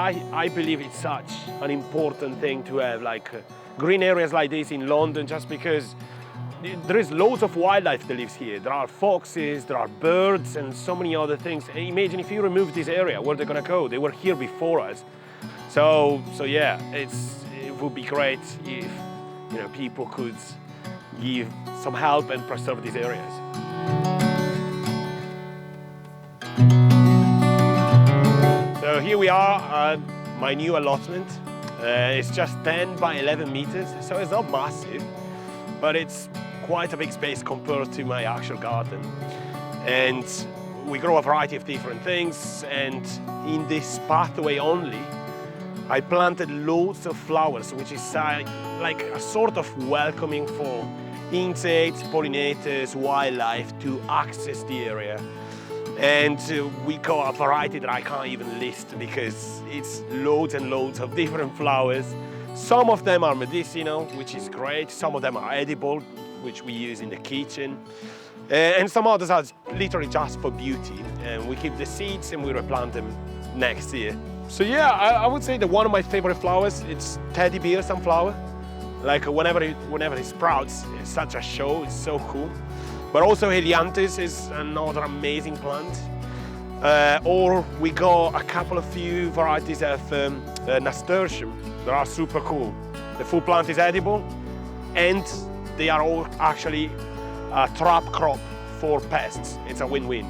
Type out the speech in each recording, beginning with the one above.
I believe it's such an important thing to have like green areas like this in London, just because there is loads of wildlife that lives here. There are foxes, there are birds, and so many other things. Imagine if you remove this area, where they're gonna go? They were here before us. So yeah, it would be great if people could give some help and preserve these areas. So here we are at my new allotment. It's just 10 by 11 meters, so it's not massive, but it's quite a big space compared to my actual garden. And we grow a variety of different things, and in this pathway only, I planted loads of flowers, which is like a sort of welcoming for insects, pollinators, wildlife to access the area. And we got a variety that I can't even list because it's loads and loads of different flowers. Some of them are medicinal, which is great. Some of them are edible, which we use in the kitchen. And some others are literally just for beauty. And we keep the seeds and we replant them next year. So yeah, I would say that one of my favorite flowers, it's teddy bear sunflower. Like whenever it sprouts, it's such a show, it's so cool. But also helianthus is another amazing plant. Or we got a couple of few varieties of nasturtium that are super cool. The full plant is edible, and they are all actually a trap crop for pests. It's a win-win,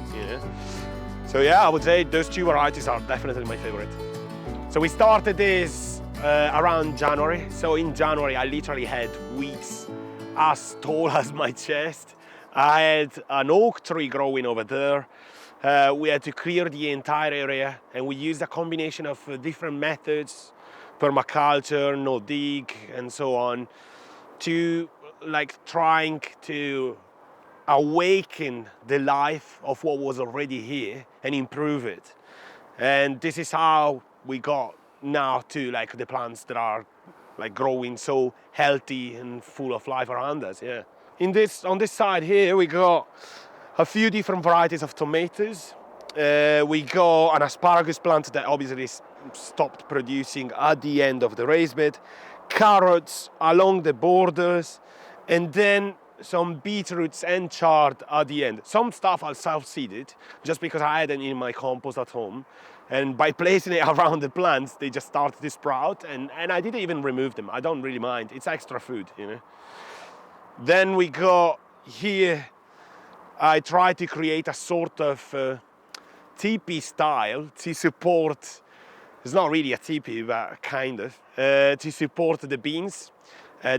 So yeah, I would say those two varieties are definitely my favorite. So we started this around January. So in January, I literally had weeds as tall as my chest. I had an oak tree growing over there. We had to clear the entire area, and we used a combination of different methods, permaculture, no dig, and so on, to trying to awaken the life of what was already here and improve it. And this is how we got now to the plants that are growing so healthy and full of life around us. Yeah. On this side here, we got a few different varieties of tomatoes. We got an asparagus plant that obviously stopped producing at the end of the raised bed, carrots along the borders, and then some beetroots and chard at the end. Some stuff I self-seeded just because I had them in my compost at home. And by placing it around the plants, they just started to sprout, and I didn't even remove them. I don't really mind. It's extra food, Then we got here, I tried to create a sort of teepee style to support, it's not really a teepee, but kind of, to support the beans.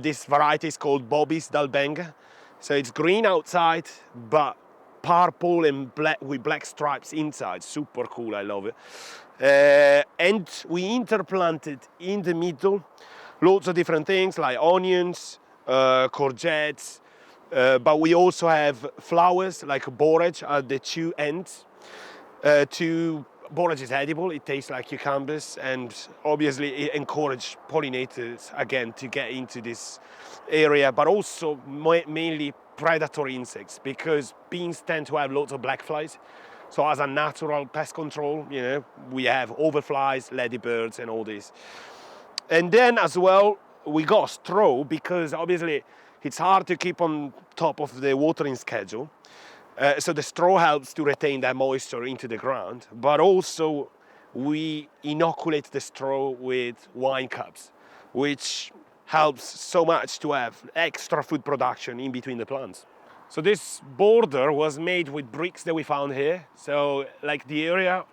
This variety is called Bobby's Dalbenga. So it's green outside, but purple and black with black stripes inside. Super cool, I love it. And we interplanted in the middle loads of different things like onions, courgettes, but we also have flowers like borage at the two ends. Borage is edible, it tastes like cucumbers, and obviously it encourages pollinators again to get into this area, but also mainly predatory insects, because beans tend to have lots of black flies. So as a natural pest control, we have overflies, ladybirds, and all this. And then as well, we got straw, because obviously it's hard to keep on top of the watering schedule. So the straw helps to retain that moisture into the ground, but also we inoculate the straw with wine cups, which helps so much to have extra food production in between the plants. So this border was made with bricks that we found here. So the area,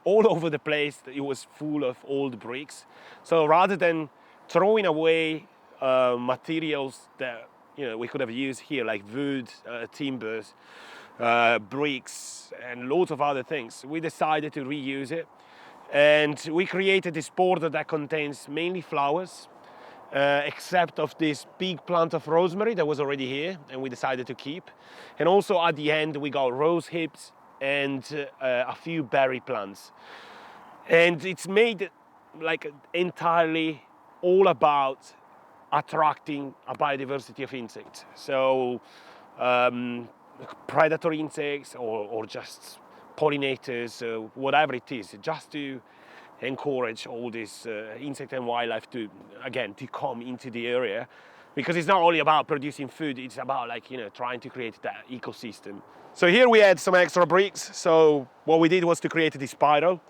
all over the place, it was full of old bricks. So rather than throwing away materials that we could have used here, like wood, timbers, bricks, and loads of other things, we decided to reuse it. And we created this border that contains mainly flowers, except of this big plant of rosemary that was already here and we decided to keep. And also at the end we got rose hips and a few berry plants. And it's made entirely all about attracting a biodiversity of insects. So predatory insects or just pollinators, whatever it is, just to encourage all this insect and wildlife to come into the area, because it's not only about producing food, it's about trying to create that ecosystem. So here we had some extra bricks. So what we did was to create this spiral.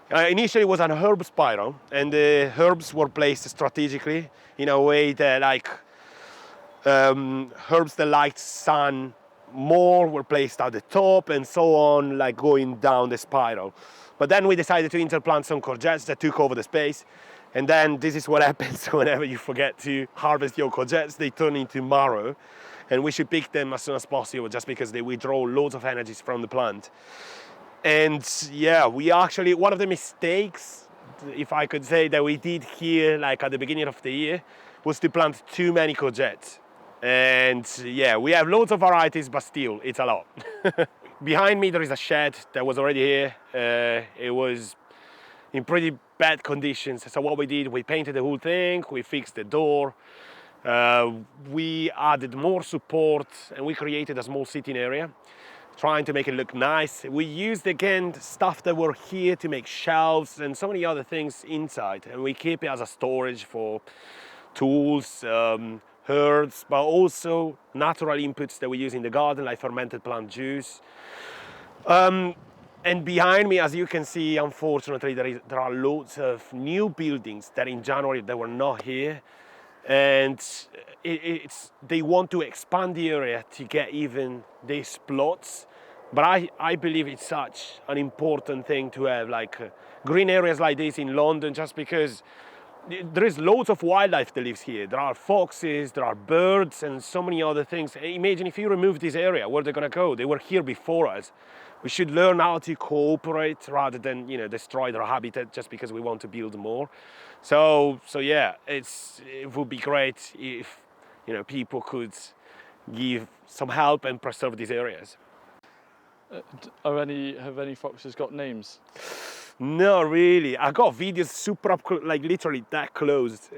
Initially it was an herb spiral, and the herbs were placed strategically in a way that herbs that liked sun more were placed at the top, and so on, going down the spiral. But then we decided to interplant some courgettes that took over the space. And then this is what happens whenever you forget to harvest your courgettes. They turn into marrow, and we should pick them as soon as possible, just because they withdraw loads of energies from the plant. And yeah, we actually, one of the mistakes, if I could say, that we did here at the beginning of the year was to plant too many courgettes. And yeah, we have loads of varieties, but still, it's a lot. Behind me there is a shed that was already here. It was in pretty bad conditions. So what we did, we painted the whole thing, we fixed the door, we added more support, and we created a small sitting area, trying to make it look nice. We used again stuff that were here to make shelves and so many other things inside, and we keep it as a storage for tools, herbs, but also natural inputs that we use in the garden, like fermented plant juice. And behind me, as you can see, unfortunately, there are loads of new buildings that in January that were not here, and they want to expand the area to get even these plots. But I believe it's such an important thing to have green areas like this in London, just because there is loads of wildlife that lives here. There are foxes, there are birds, and so many other things. Imagine if you remove this area, where they're gonna go? They were here before us. We should learn how to cooperate rather than destroy their habitat just because we want to build more. So yeah, it would be great if people could give some help and preserve these areas. Have any foxes got names? No, really. I got videos super up, literally that close.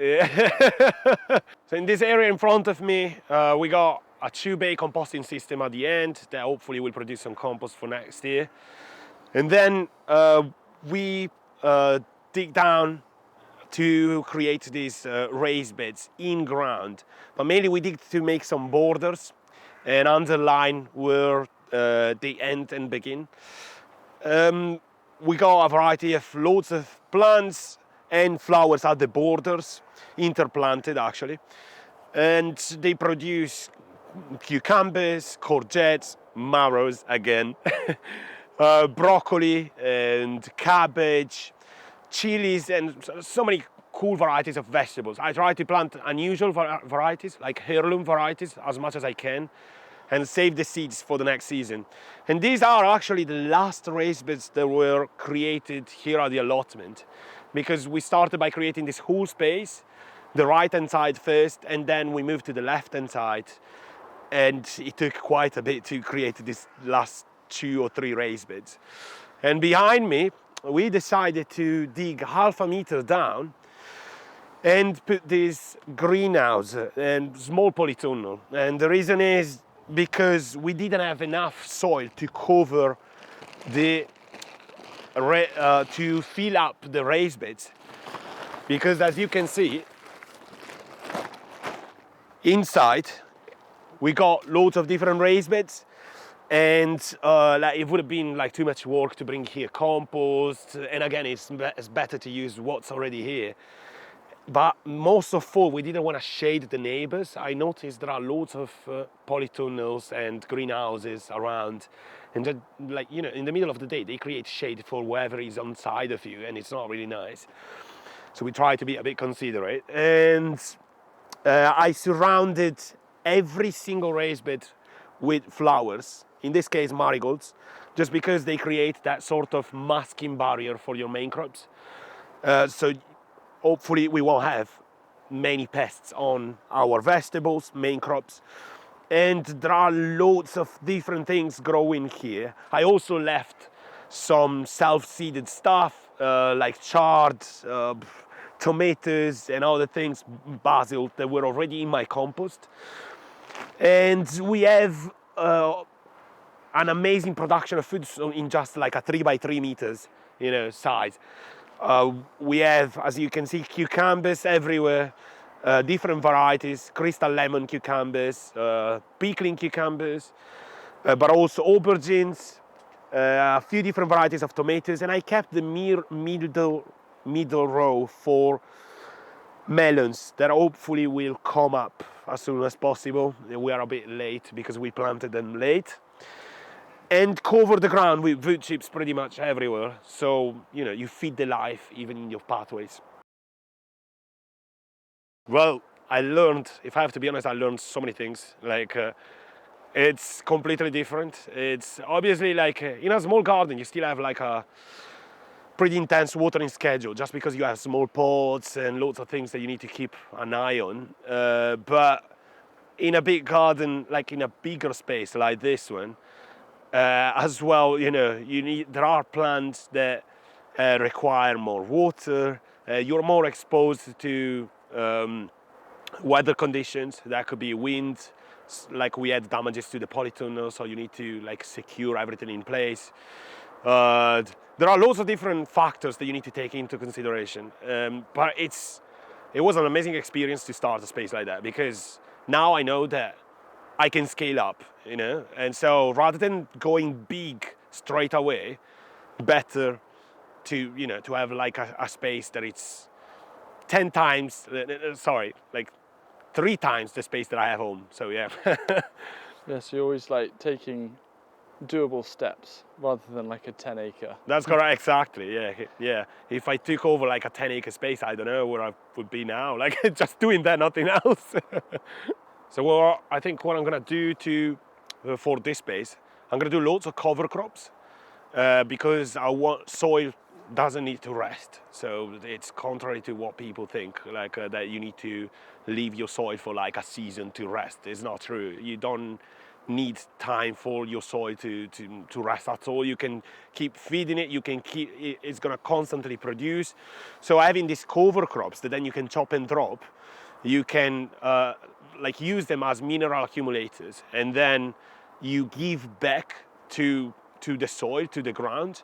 So in this area in front of me, we got a 2-bay composting system at the end that hopefully will produce some compost for next year. And then we dig down to create these raised beds in ground. But mainly we dig to make some borders and underline where they end and begin. We got a variety of loads of plants and flowers at the borders, interplanted actually. And they produce cucumbers, courgettes, marrows again, broccoli and cabbage, chilies, and so many cool varieties of vegetables. I try to plant unusual varieties, like heirloom varieties, as much as I can, and save the seeds for the next season. And these are actually the last raised beds that were created here at the allotment, because we started by creating this whole space, the right-hand side first, and then we moved to the left-hand side, and it took quite a bit to create this last 2 or 3 raised beds. And behind me, we decided to dig half a meter down and put this greenhouse and small polytunnel. And the reason is because we didn't have enough soil to cover to fill up the raised beds, because as you can see inside we got loads of different raised beds, and it would have been too much work to bring here compost, and again it's better to use what's already here. But most of all, we didn't want to shade the neighbors. I noticed there are loads of polytunnels and greenhouses around, and that, in the middle of the day, they create shade for whoever is on side of you, and it's not really nice. So we try to be a bit considerate, and I surrounded every single raised bed with flowers, in this case marigolds, just because they create that sort of masking barrier for your main crops. So hopefully we won't have many pests on our vegetables, main crops. And there are loads of different things growing here. I also left some self-seeded stuff, like chard, tomatoes and other things, basil, that were already in my compost. And we have an amazing production of food in just a 3 by 3 meters, size. We have, as you can see, cucumbers everywhere, different varieties, crystal lemon cucumbers, pickling cucumbers, but also aubergines, a few different varieties of tomatoes, and I kept the middle row for melons that hopefully will come up as soon as possible. We are a bit late because we planted them late. And cover the ground with wood chips pretty much everywhere, so you feed the life even in your pathways. Well, I learned, if I have to be honest, I learned so many things. It's completely different. It's obviously in a small garden you still have a pretty intense watering schedule, just because you have small pots and lots of things that you need to keep an eye on. But in a big garden, in a bigger space like this one, as well, there are plants that require more water. You're more exposed to weather conditions. That could be wind, we had damages to the polytunnel, so you need to secure everything in place. There are lots of different factors that you need to take into consideration. But it was an amazing experience to start a space like that, because now I know that I can scale up, and so rather than going big straight away, better to have a space that it's 10 times, 3 times the space that I have home. So yeah. Yeah, so you're always taking doable steps rather than a 10-acre. That's correct, exactly. Yeah. If I took over a 10-acre space, I don't know where I would be now. Just doing that, nothing else. So I think what I'm gonna do for this space, I'm gonna do loads of cover crops because soil doesn't need to rest. So it's contrary to what people think, that you need to leave your soil for a season to rest. It's not true. You don't need time for your soil to rest at all. You can keep feeding it. It's gonna constantly produce. So having these cover crops that then you can chop and drop, you can use them as mineral accumulators, and then you give back to the soil, to the ground.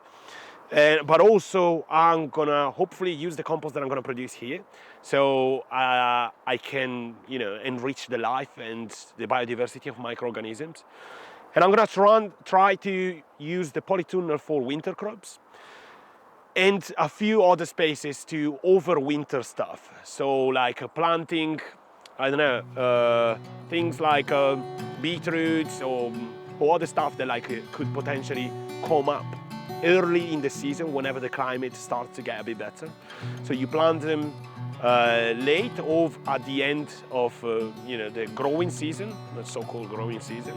But also I'm gonna hopefully use the compost that I'm gonna produce here, so I can enrich the life and the biodiversity of microorganisms. And I'm gonna try to use the polytunnel for winter crops, and a few other spaces to overwinter stuff. So planting, I don't know, things like beetroots or other stuff that could potentially come up early in the season whenever the climate starts to get a bit better. So you plant them late or at the end of the growing season, the so-called growing season,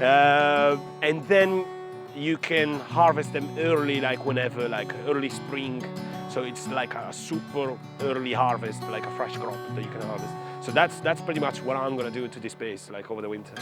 and then you can harvest them early, whenever, early spring. So it's a super early harvest, a fresh crop that you can harvest. So that's pretty much what I'm gonna do to this space, over the winter.